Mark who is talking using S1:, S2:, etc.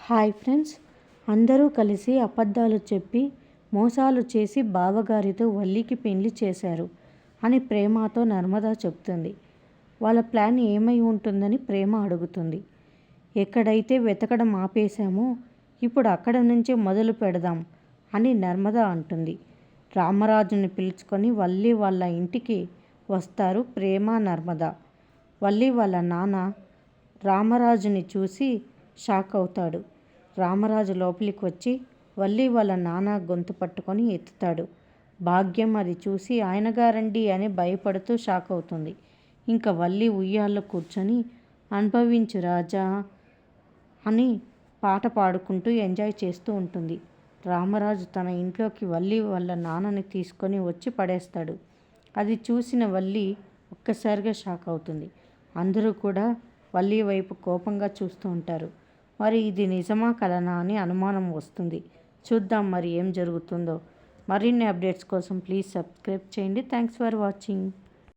S1: Hi friends, అందరూ కలిసి అబద్ధాలు చెప్పి మోసాలు చేసి బావగారితో వల్లికి పెళ్లి చేశారు అని ప్రేమతో నర్మద చెప్తుంది. వాళ్ళ ప్లాన్ ఏమై ఉంటుందని ప్రేమ అడుగుతుంది. ఎక్కడైతే వెతకడం ఆపేశామో ఇప్పుడు అక్కడ నుంచే మొదలు పెడదాం అని నర్మద అంటుంది. రామరాజుని పిలుచుకొని వల్లి వాళ్ళ ఇంటికి వస్తారు ప్రేమ, నర్మద. వల్లి వాళ్ళ నాన్న రామరాజుని చూసి షాక్ అవుతాడు. రామరాజు లోపలికి వచ్చి వల్లి వాళ్ళ నాన్న గొంతు పట్టుకొని ఎత్తుతాడు. భాగ్యం అది చూసి ఆయనగారండి అని భయపడుతూ షాక్ అవుతుంది. ఇంకా వల్లి ఉయ్యాల్లో కూర్చొని అనుభవించు రాజా అని పాట పాడుకుంటూ ఎంజాయ్ చేస్తూ ఉంటుంది. రామరాజు తన ఇంట్లోకి వల్లి వాళ్ళ నాన్నని తీసుకొని వచ్చి పడేస్తాడు. అది చూసిన వల్లి ఒక్కసారిగా షాక్ అవుతుంది. అందరూ కూడా వల్లి వైపు కోపంగా చూస్తూ ఉంటారు. మరి ఇది నిజమా కలనా అని అనుమానం వస్తుంది. చూద్దాం మరి ఏం జరుగుతుందో. మరిన్ని అప్డేట్స్ కోసం ప్లీజ్ సబ్స్క్రైబ్ చేయండి. Thanks for watching.